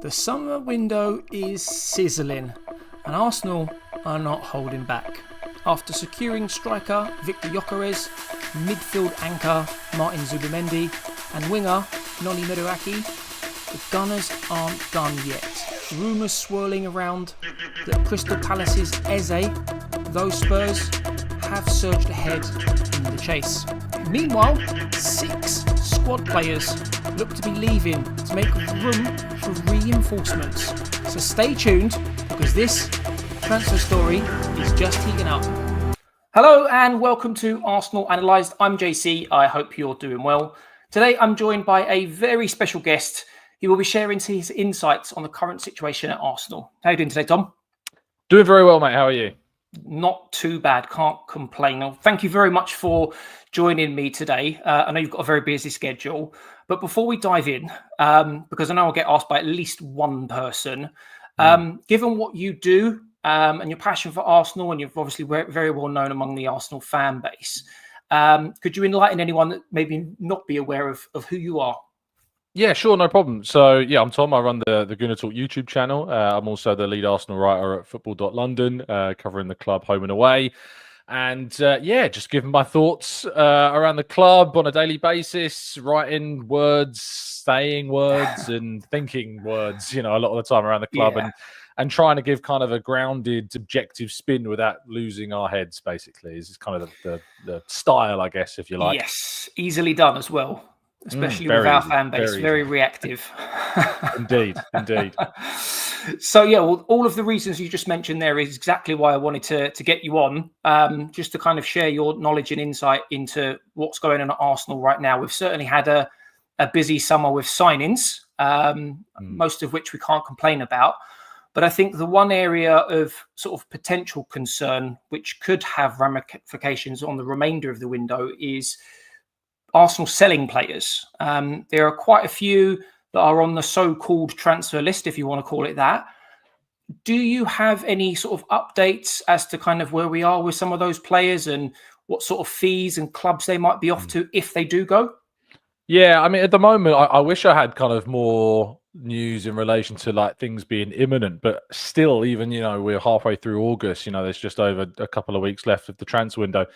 The summer window is sizzling, and Arsenal are not holding back. After securing striker Victor Gyokeres, midfield anchor Martin Zubimendi, and winger Noni Madueke, the Gunners aren't done yet. Rumours swirling around that Crystal Palace's Eze, those Spurs, have surged ahead in the chase. Meanwhile, 6 squad players look to be leaving to make room for reinforcements. So stay tuned, because this transfer story is just heating up. Hello and welcome to Arsenal Analysed. I'm JC. I hope you're doing well. Today I'm joined by a very special guest. He will be sharing his insights on the current situation at Arsenal. How are you doing today, Tom? Doing very well, mate. How are you? Not too bad. Can't complain. Well, thank you very much for joining me today. I know you've got a very busy schedule, but before we dive in, because I know I'll get asked by at least one person, given what you do and your passion for Arsenal, and you're obviously very well known among the Arsenal fan base, could you enlighten anyone that maybe not be aware of who you are? Yeah, sure, no problem. So, I'm Tom. I run the Gunner Talk YouTube channel. I'm also the lead Arsenal writer at football.london, covering the club home and away. And, just giving my thoughts around the club on a daily basis, writing words, saying words and thinking words, a lot of the time around the club. Yeah. And trying to give kind of a grounded, objective spin without losing our heads, basically, is kind of the style, I guess, if you like. Yes, easily done as well. Especially with our fan base, very reactive. Indeed. So, all of the reasons you just mentioned there is exactly why I wanted to get you on, just to kind of share your knowledge and insight into what's going on at Arsenal right now. We've certainly had a busy summer with signings, most of which we can't complain about. But I think the one area of sort of potential concern, which could have ramifications on the remainder of the window, is Arsenal selling players. There are quite a few that are on the so-called transfer list, if you want to call it that. Do you have any sort of updates as to kind of where we are with some of those players and what sort of fees and clubs they might be off to if they do go? Yeah, I mean, at the moment, I wish I had kind of more news in relation to like things being imminent, but still, even, we're halfway through August, there's just over a couple of weeks left of the transfer window.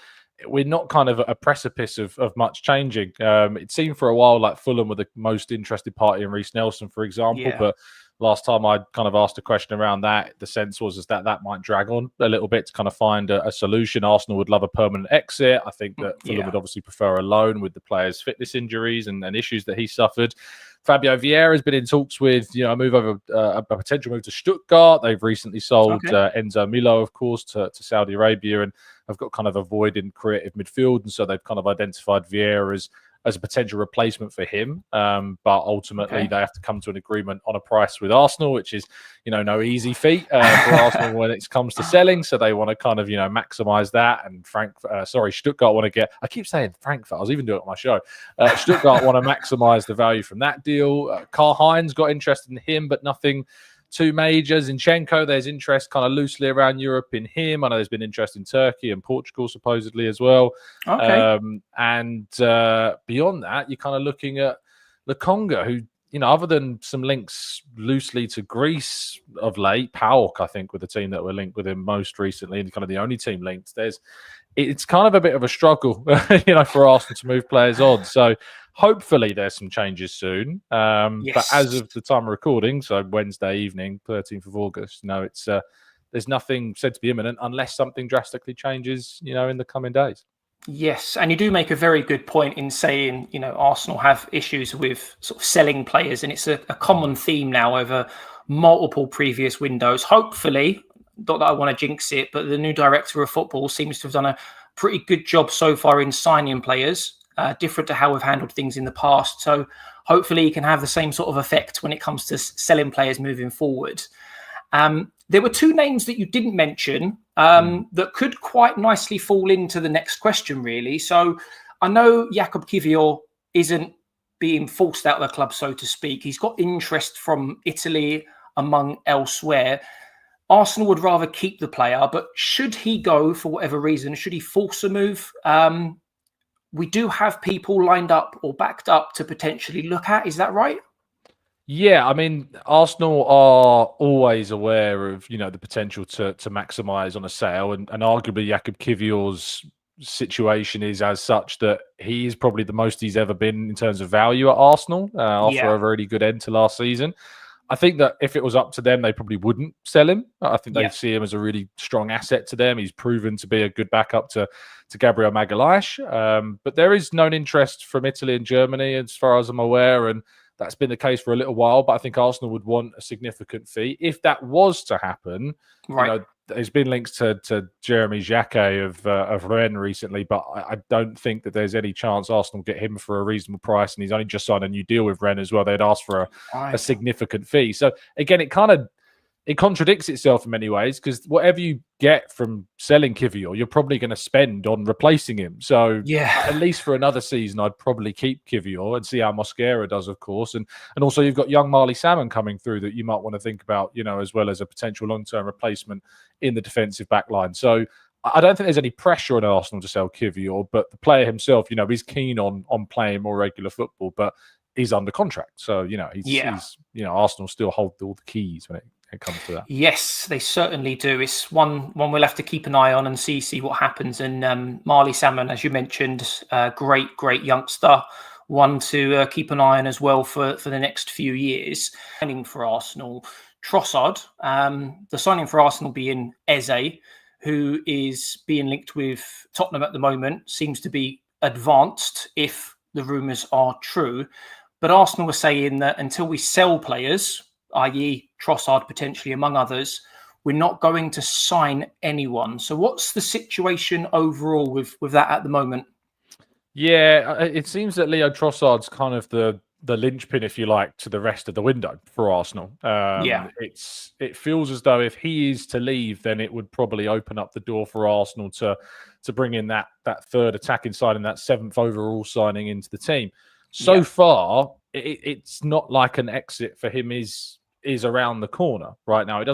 We're not kind of at a precipice of much changing. It seemed for a while like Fulham were the most interested party in Reiss Nelson, for example. Yeah. But last time I kind of asked a question around that, the sense was that might drag on a little bit to kind of find a solution. Arsenal would love a permanent exit. I think that Fulham would obviously prefer a loan with the player's fitness injuries and issues that he suffered. Fabio Vieira has been in talks with, a potential move to Stuttgart. They've recently sold Enzo Milo, of course, to Saudi Arabia, and have got kind of a void in creative midfield. And so they've kind of identified Vieira as a potential replacement for him. But ultimately, they have to come to an agreement on a price with Arsenal, which is, no easy feat for Arsenal when it comes to selling. So they want to kind of, maximise that. And Stuttgart want to get, I keep saying Frankfurt, I was even doing it on my show. Stuttgart want to maximise the value from that deal. Karl-Heinz got interested in him, but nothing too major. Zinchenko, there's interest kind of loosely around Europe in him. I know there's been interest in Turkey and Portugal supposedly as well. Okay. And beyond that, you're kind of looking at Lokonga, who, other than some links loosely to Greece of late, PAOK, I think, with the team that were linked with him most recently, and kind of the only team linked, it's kind of a bit of a struggle, for Arsenal to move players on. So hopefully there's some changes soon. But as of the time of recording, so Wednesday evening, 13th of August, it's there's nothing said to be imminent unless something drastically changes, in the coming days. Yes, and you do make a very good point in saying, Arsenal have issues with sort of selling players, and it's a common theme now over multiple previous windows. Hopefully, not that I want to jinx it, but the new director of football seems to have done a pretty good job so far in signing players, different to how we've handled things in the past. So hopefully he can have the same sort of effect when it comes to selling players moving forward. There were 2 names that you didn't mention that could quite nicely fall into the next question, really. So I know Jakub Kiwior isn't being forced out of the club, so to speak. He's got interest from Italy among elsewhere. Arsenal would rather keep the player, but should he go for whatever reason, should he force a move, we do have people lined up or backed up to potentially look at. Is that right? Yeah, I mean, Arsenal are always aware of, the potential to maximise on a sale, and arguably Jakub Kiwior's situation is as such that he is probably the most he's ever been in terms of value at Arsenal after Yeah, a really good end to last season. I think that if it was up to them, they probably wouldn't sell him. I think they yeah, see him as a really strong asset to them. He's proven to be a good backup to Gabriel Magalhães. But there is known interest from Italy and Germany, as far as I'm aware, and that's been the case for a little while. But I think Arsenal would want a significant fee. If that was to happen, right. there's been links to Jeremy Jacquet of Rennes recently, but I don't think that there's any chance Arsenal get him for a reasonable price, and he's only just signed a new deal with Rennes as well. They'd asked for a Right. significant fee. So again, it contradicts itself in many ways, because whatever you get from selling Kiwior, you're probably going to spend on replacing him. So Yeah. at least for another season, I'd probably keep Kiwior and see how Mosquera does, of course. And also you've got young Marley Salmon coming through that you might want to think about, as well as a potential long-term replacement in the defensive back line. So I don't think there's any pressure on Arsenal to sell Kiwior, but the player himself, he's keen on playing more regular football, but he's under contract. So, he's Arsenal still hold all the keys when it comes to that. Yes, they certainly do. It's one we'll have to keep an eye on and see what happens. And Marley Salmon, as you mentioned, great youngster, one to keep an eye on as well for the next few years. Signing for Arsenal, Trossard. The signing for Arsenal being Eze, who is being linked with Tottenham at the moment, seems to be advanced if the rumours are true. But Arsenal were saying that until we sell players, i.e. Trossard potentially among others, we're not going to sign anyone. So what's the situation overall with that at the moment? Yeah, it seems that Leo Trossard's kind of the linchpin, if you like, to the rest of the window for Arsenal. Yeah. It feels as though if he is to leave, then it would probably open up the door for Arsenal to bring in that third attacking side and that 7th overall signing into the team. So far, it's not like an exit for him is around the corner right now. It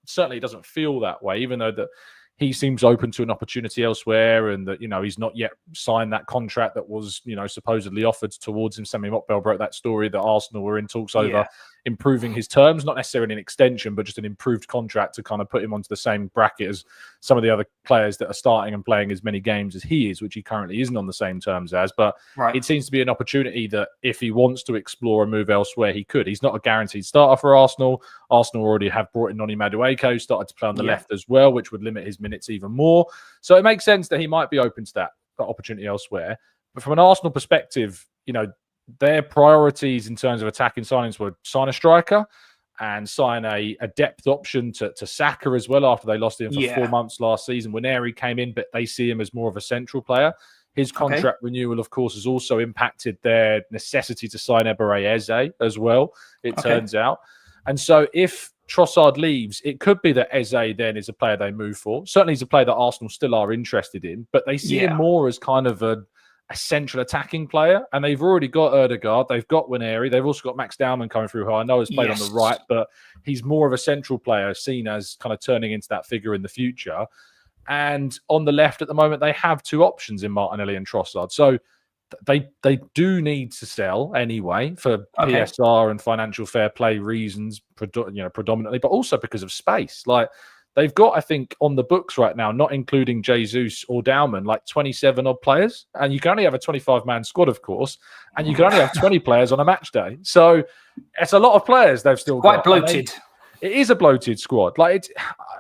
certainly doesn't feel that way, even though that he seems open to an opportunity elsewhere, and that he's not yet signed that contract that was supposedly offered towards him. Semi Mokbel broke that story that Arsenal were in talks over improving his terms, not necessarily an extension, but just an improved contract to kind of put him onto the same bracket as some of the other players that are starting and playing as many games as he is, which he currently isn't on the same terms as. But it seems to be an opportunity that if he wants to explore a move elsewhere, he could. He's not a guaranteed starter for Arsenal. Arsenal already have brought in Noni Madueke, who started to play on the left as well, which would limit his minutes even more. So it makes sense that he might be open to that opportunity elsewhere. But from an Arsenal perspective, their priorities in terms of attacking signings were sign a striker and sign a depth option to Saka as well, after they lost him for 4 months last season. Nwaneri came in, but they see him as more of a central player. His contract renewal, of course, has also impacted their necessity to sign Eberechi Eze as well, it turns out. And so if Trossard leaves, it could be that Eze then is a player they move for. Certainly he's a player that Arsenal still are interested in, but they see him more as kind of a central attacking player. And they've already got Odegaard, they've got Nwaneri, they've also got Max Dowman coming through, who I know has played on the right, but he's more of a central player, seen as kind of turning into that figure in the future. And on the left at the moment, they have 2 options in Martinelli and Trossard. So they do need to sell anyway for PSR and financial fair play reasons, predominantly, but also because of space. Like, they've got, I think, on the books right now, not including Jesus or Dowman, like 27 odd players. And you can only have a 25-man squad, of course, and you can only have 20 players on a match day. So it's a lot of players they've still got. Quite bloated. It is a bloated squad. Like,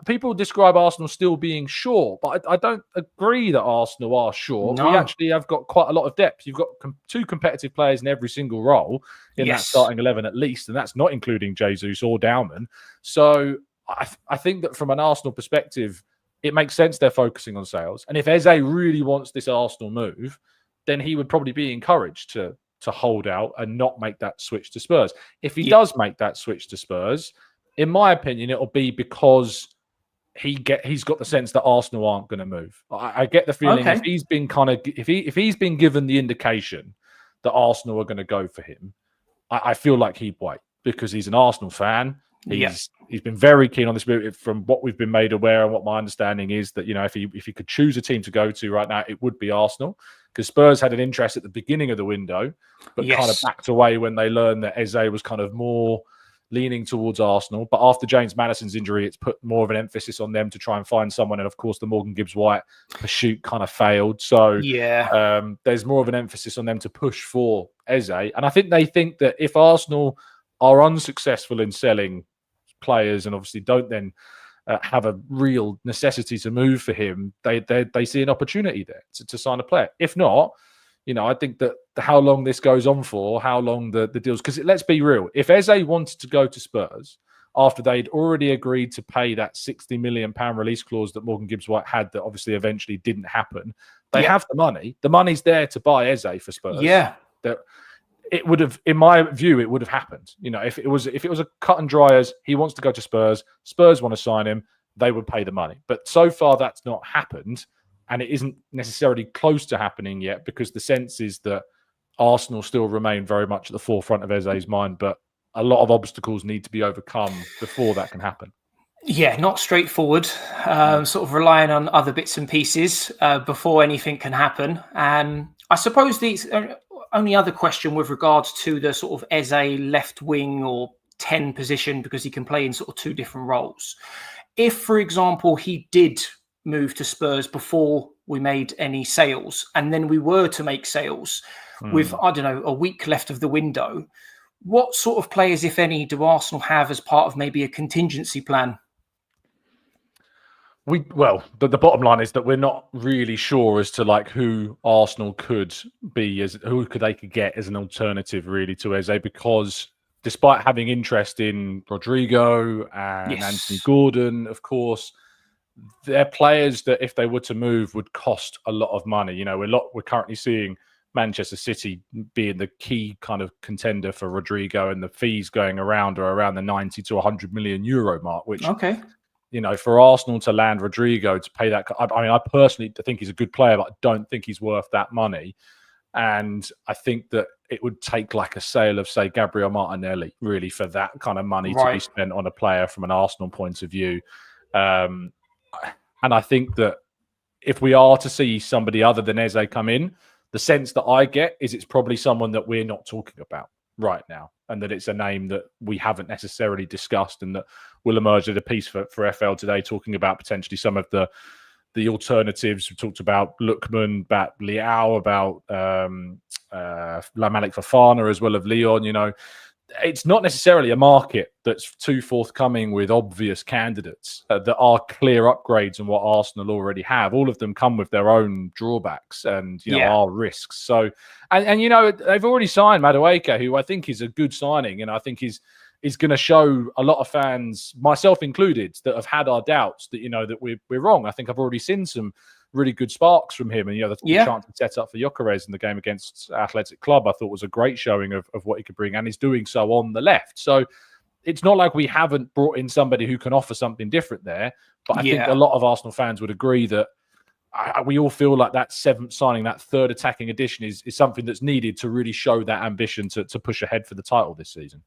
people describe Arsenal still being short, but I don't agree that Arsenal are short. No. We actually have got quite a lot of depth. You've got 2 competitive players in every single role in that starting 11 at least, and that's not including Jesus or Dowman. So I think that from an Arsenal perspective, it makes sense they're focusing on sales. And if Eze really wants this Arsenal move, then he would probably be encouraged to hold out and not make that switch to Spurs. If he does make that switch to Spurs, in my opinion, it'll be because he's got the sense that Arsenal aren't going to move. I get the feeling if he's been if he's been given the indication that Arsenal are going to go for him, I feel like he'd wait, because he's an Arsenal fan. He's been very keen on this move. From what we've been made aware and what my understanding is, that if he could choose a team to go to right now, it would be Arsenal. because Spurs had an interest at the beginning of the window, but kind of backed away when they learned that Eze was kind of more leaning towards Arsenal. But after James Maddison's injury, it's put more of an emphasis on them to try and find someone. And of course, the Morgan Gibbs-White pursuit kind of failed. So there's more of an emphasis on them to push for Eze. And I think they think that if Arsenal are unsuccessful in selling players and obviously don't then have a real necessity to move for him, they see an opportunity there to sign a player. If not, I think that how long this goes on for, how long the deals, because let's be real, if Eze wanted to go to Spurs after they'd already agreed to pay that £60 million release clause that Morgan Gibbs-White had that obviously eventually didn't happen, they have the money. The money's there to buy Eze for Spurs. Yeah. It would have, in my view, it would have happened. If it was a cut and dry as he wants to go to Spurs, Spurs want to sign him, they would pay the money. But so far that's not happened. And it isn't necessarily close to happening yet because the sense is that Arsenal still remain very much at the forefront of Eze's mind, but a lot of obstacles need to be overcome before that can happen. Yeah, not straightforward. Sort of relying on other bits and pieces before anything can happen. And I suppose the only other question with regards to the sort of Eze left wing or 10 position, because he can play in sort of two different roles. If, for example, he did move to Spurs before we made any sales, and then we were to make sales with, I don't know, a week left of the window, what sort of players, if any, do Arsenal have as part of maybe a contingency plan? The bottom line is that we're not really sure as to who Arsenal could be, who they could get as an alternative really to Eze, because despite having interest in Rodrygo and Anthony Gordon, of course, they're players that if they were to move would cost a lot of money. We're currently seeing Manchester City being the key kind of contender for Rodrygo, and the fees going around are around the 90 to 100 million euro mark, which, for Arsenal to land Rodrygo, to pay that, I personally think he's a good player, but I don't think he's worth that money. And I think that it would take a sale of, say, Gabriel Martinelli, really, for that kind of money to be spent on a player from an Arsenal point of view. And I think that if we are to see somebody other than Eze come in, the sense that I get is it's probably someone that we're not talking about right now, and that it's a name that we haven't necessarily discussed, and that will emerge at a piece for FL today, talking about potentially some of the alternatives. We talked about Lookman, about Leao, about Malik Fofana as well of Lyon. It's not necessarily a market that's too forthcoming with obvious candidates that are clear upgrades on what Arsenal already have. All of them come with their own drawbacks and are risks. So, and they've already signed Madueke, who I think is a good signing, and I think is going to show a lot of fans, myself included, that have had our doubts that that we're wrong. I think I've already seen some really good sparks from him, and the chance to set up for Gyokeres in the game against Athletic Club, I thought was a great showing of what he could bring, and he's doing so on the left. So it's not like we haven't brought in somebody who can offer something different there, but I think a lot of Arsenal fans would agree that we all feel like that seventh signing, that third attacking addition is something that's needed to really show that ambition to push ahead for the title this season.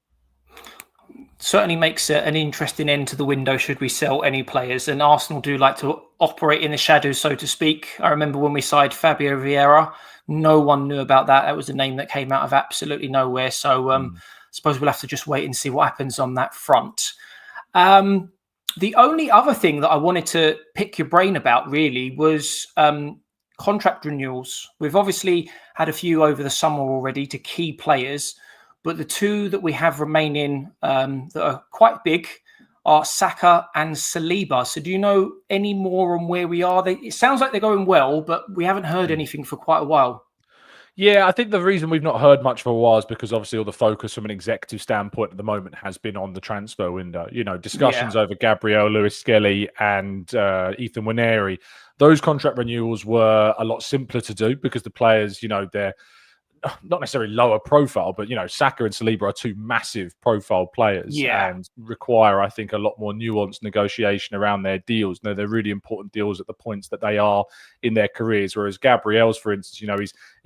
Certainly makes an interesting end to the window should we sell any players, and Arsenal do like to operate in the shadows, so to speak. I remember when we signed Fabio Vieira, no one knew about that. That was a name that came out of absolutely nowhere. So I suppose we'll have to just wait and see what happens on that front. The only other thing that I wanted to pick your brain about really was contract renewals. We've obviously had a few over the summer already to key players, but the two that we have remaining that are quite big are Saka and Saliba. So do you know any more on where we are? It sounds like they're going well, but we haven't heard anything for quite a while. Yeah, I think the reason we've not heard much for a while is because obviously all the focus from an executive standpoint at the moment has been on the transfer window. Discussions over Gabriel, Lewis-Skelly and Ethan Nwaneri. Those contract renewals were a lot simpler to do because the players, they're not necessarily lower profile, but Saka and Saliba are two massive profile players and require, I think, a lot more nuanced negotiation around their deals. They're really important deals at the points that they are in their careers. Whereas Gabriel's, for instance,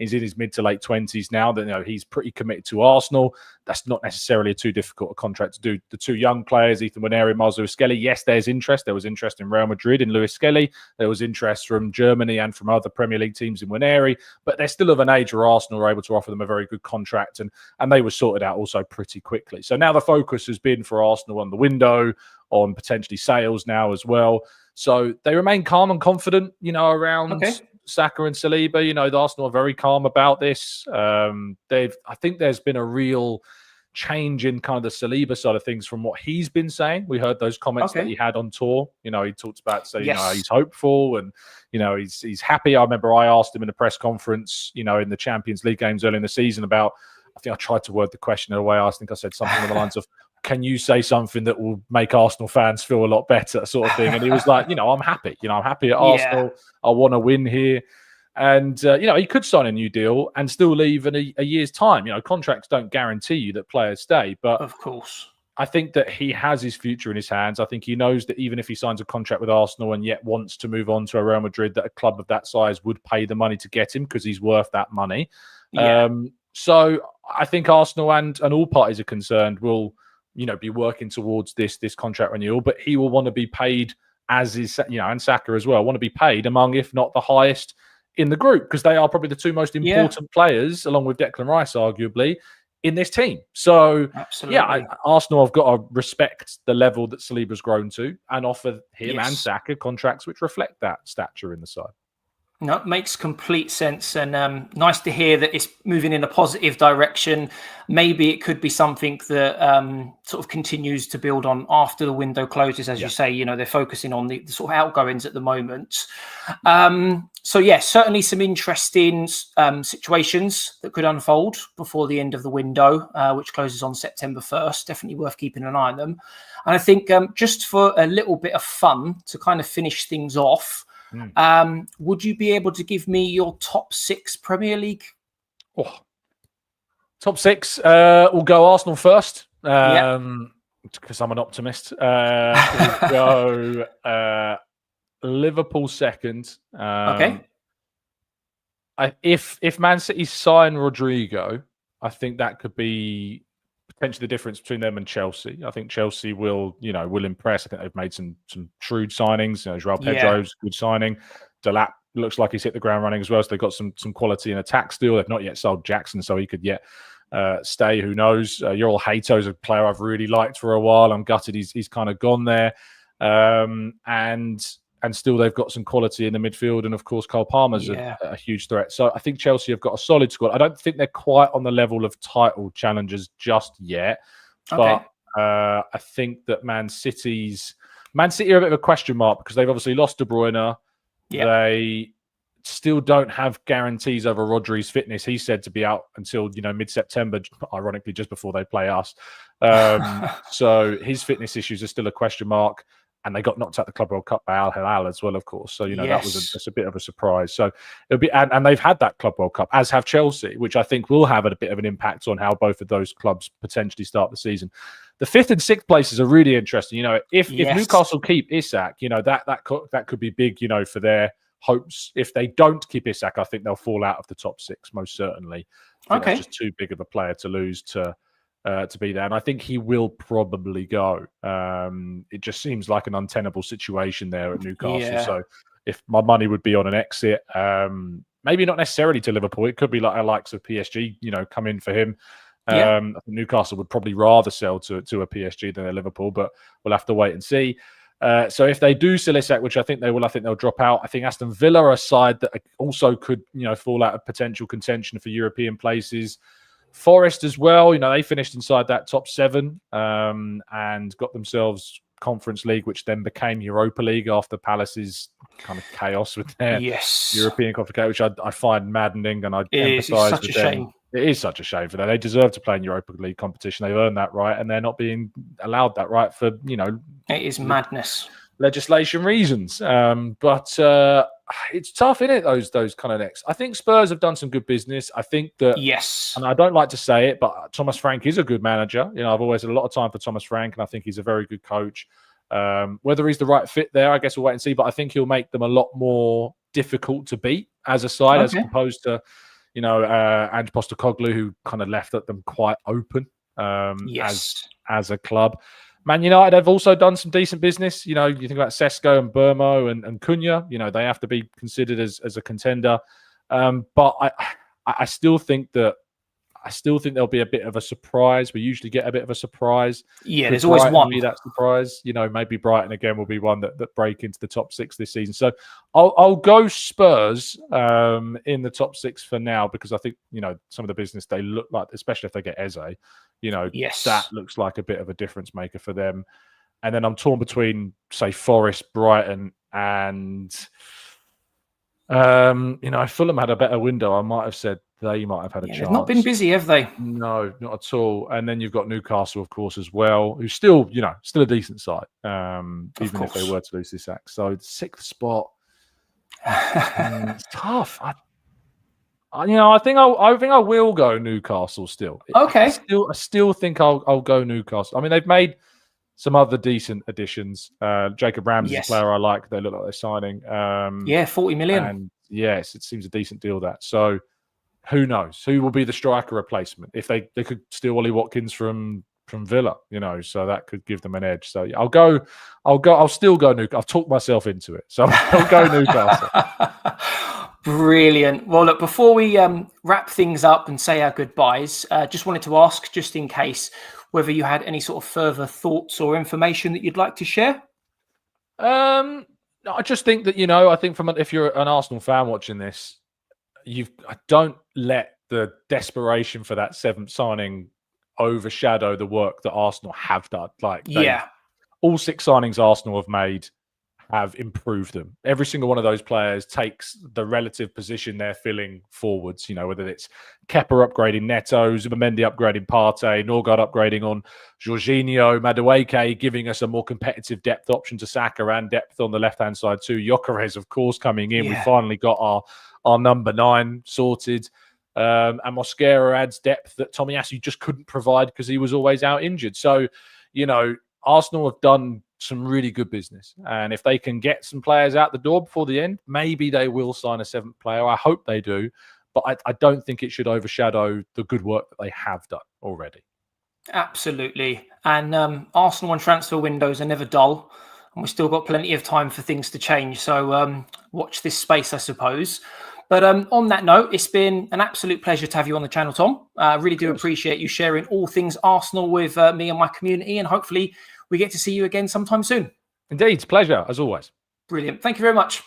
He's in his mid to late 20s now. That he's pretty committed to Arsenal. That's not necessarily too difficult a contract to do. The two young players, Ethan Nwaneri and Myles Lewis-Skelly, yes, there's interest. There was interest in Real Madrid in Lewis-Skelly. There was interest from Germany and from other Premier League teams in Nwaneri, but they're still of an age where Arsenal were able to offer them a very good contract, and they were sorted out also pretty quickly. So now the focus has been for Arsenal on the window, on potentially sales now as well. So they remain calm and confident, around Saka and Saliba. The Arsenal are very calm about this. I think there's been a real change in kind of the Saliba side of things from what he's been saying. We heard those comments that he had on tour. He talks about he's hopeful and he's happy. I remember I asked him in a press conference, in the Champions League games early in the season about, I think I tried to word the question in a way. I think I said something along the lines of, can you say something that will make Arsenal fans feel a lot better, sort of thing? And he was like, I'm happy. I'm happy at Arsenal. I want to win here. And, he could sign a new deal and still leave in a year's time. Contracts don't guarantee you that players stay. But of course, I think that he has his future in his hands. I think he knows that even if he signs a contract with Arsenal and yet wants to move on to a Real Madrid, that a club of that size would pay the money to get him because he's worth that money. Yeah. So I think Arsenal and all parties are concerned will be working towards this contract renewal, but he will want to be paid as is, and Saka as well, want to be paid among, if not the highest in the group, because they are probably the two most important players, along with Declan Rice, arguably, in this team. So, Arsenal have got to respect the level that Saliba's grown to and offer him and Saka contracts which reflect that stature in the side. No, it makes complete sense, and nice to hear that it's moving in a positive direction. Maybe it could be something that sort of continues to build on after the window closes, as you say. They're focusing on the sort of outgoings at the moment. Certainly some interesting situations that could unfold before the end of the window, which closes on September 1st. Definitely worth keeping an eye on them. And I think just for a little bit of fun to kind of finish things off, would you be able to give me your top 6 Premier League? Top 6. We'll go Arsenal first because I'm an optimist. We'll go Liverpool second. If Man City sign Rodrygo, I think that could be potentially the difference between them and Chelsea. I think Chelsea will impress. I think they've made some shrewd signings. Joao Pedro's a good signing. Delap looks like he's hit the ground running as well. So they've got some quality in attack still. They've not yet sold Jackson, so he could yet stay. Who knows? Yoel Hato's a player I've really liked for a while. I'm gutted he's kind of gone there. And still they've got some quality in the midfield. And of course, Cole Palmer's a huge threat. So I think Chelsea have got a solid squad. I don't think they're quite on the level of title challengers just yet. But I think that Man City are a bit of a question mark because they've obviously lost De Bruyne. Yep. They still don't have guarantees over Rodri's fitness. He's said to be out until, mid-September, ironically, just before they play us. So his fitness issues are still a question mark. And they got knocked out the Club World Cup by Al Hilal as well, of course. So, that was that's a bit of a surprise. So it'll be, and they've had that Club World Cup, as have Chelsea, which I think will have a bit of an impact on how both of those clubs potentially start the season. The 5th and 6th places are really interesting. If Newcastle keep Isak, that could be big, for their hopes. If they don't keep Isak, I think they'll fall out of the top 6, most certainly. That's just too big of a player to lose to be there. And I think he will probably go. It just seems like an untenable situation there at Newcastle. Yeah. So if my money would be on an exit, maybe not necessarily to Liverpool. It could be like a likes of PSG, come in for him. I think Newcastle would probably rather sell to a PSG than a Liverpool, but we'll have to wait and see. So if they do sell Isak, which I think they will, I think they'll drop out. I think Aston Villa are a side that also could, fall out of potential contention for European places. Forest as well, they finished inside that top 7 and got themselves Conference League, which then became Europa League after Palace's kind of chaos with their European qualification, which I find maddening, and I empathise with them. It is such a shame for them. They deserve to play in Europa League competition. They've earned that right, and they're not being allowed that right for, It is madness. Legislation reasons. But it's tough, isn't it, those kind of next. I think Spurs have done some good business. I think that, and I don't like to say it, but Thomas Frank is a good manager. I've always had a lot of time for Thomas Frank, and I think he's a very good coach. Whether he's the right fit there, I guess we'll wait and see, but I think he'll make them a lot more difficult to beat as a side, as opposed to, Ange Postecoglou, who kind of left them quite open as a club. Man United have also done some decent business. You think about Sesko and Burmo and Cunha. They have to be considered as a contender. But I still think there'll be a bit of a surprise. We usually get a bit of a surprise. Yeah, there's always one. Be that surprise. Maybe Brighton again will be one that break into the top 6 this season. So I'll go Spurs in the top 6 for now, because I think some of the business they look like, especially if they get Eze, that looks like a bit of a difference maker for them. And then I'm torn between, say, Forest, Brighton, and if Fulham had a better window, I might have said they might have had a chance. They've not been busy, have they? No, not at all. And then you've got Newcastle, of course, as well, who's still a decent side, even if they were to lose this act. So the 6th spot, it's tough. I think I will go Newcastle still. Okay. I still think I'll go Newcastle. I mean, they've made some other decent additions. Jacob Ramsey's a player I like. They look like they're signing. 40 million. And yes, it seems a decent deal, that. So who knows? Who will be the striker replacement? If they could steal Ollie Watkins from Villa, so that could give them an edge. So yeah, I'll still go Newcastle. I've talked myself into it. So I'll go Newcastle. Brilliant. Well, look, before we wrap things up and say our goodbyes, just wanted to ask, just in case, whether you had any sort of further thoughts or information that you'd like to share. I just think that, I think if you're an Arsenal fan watching this, don't let the desperation for that 7th signing overshadow the work that Arsenal have done. All 6 signings Arsenal have made have improved them. Every single one of those players takes the relative position they're filling forwards, whether it's Kepa upgrading Neto, Zubimendi upgrading Partey, Norgaard upgrading on Jorginho, Madueke giving us a more competitive depth option to Saka and depth on the left-hand side too. Gyokeres, of course, coming in. Yeah. We finally got our number 9 sorted. And Mosquera adds depth that Tomiyasu just couldn't provide because he was always out injured. So, Arsenal have done some really good business. And if they can get some players out the door before the end, maybe they will sign a 7th player. I hope they do. But I don't think it should overshadow the good work that they have done already. Absolutely. And Arsenal and transfer windows are never dull. And we've still got plenty of time for things to change. So watch this space, I suppose. But on that note, it's been an absolute pleasure to have you on the channel, Tom. I really do appreciate you sharing all things Arsenal with me and my community. And hopefully we get to see you again sometime soon. Indeed. Pleasure, as always. Brilliant. Thank you very much.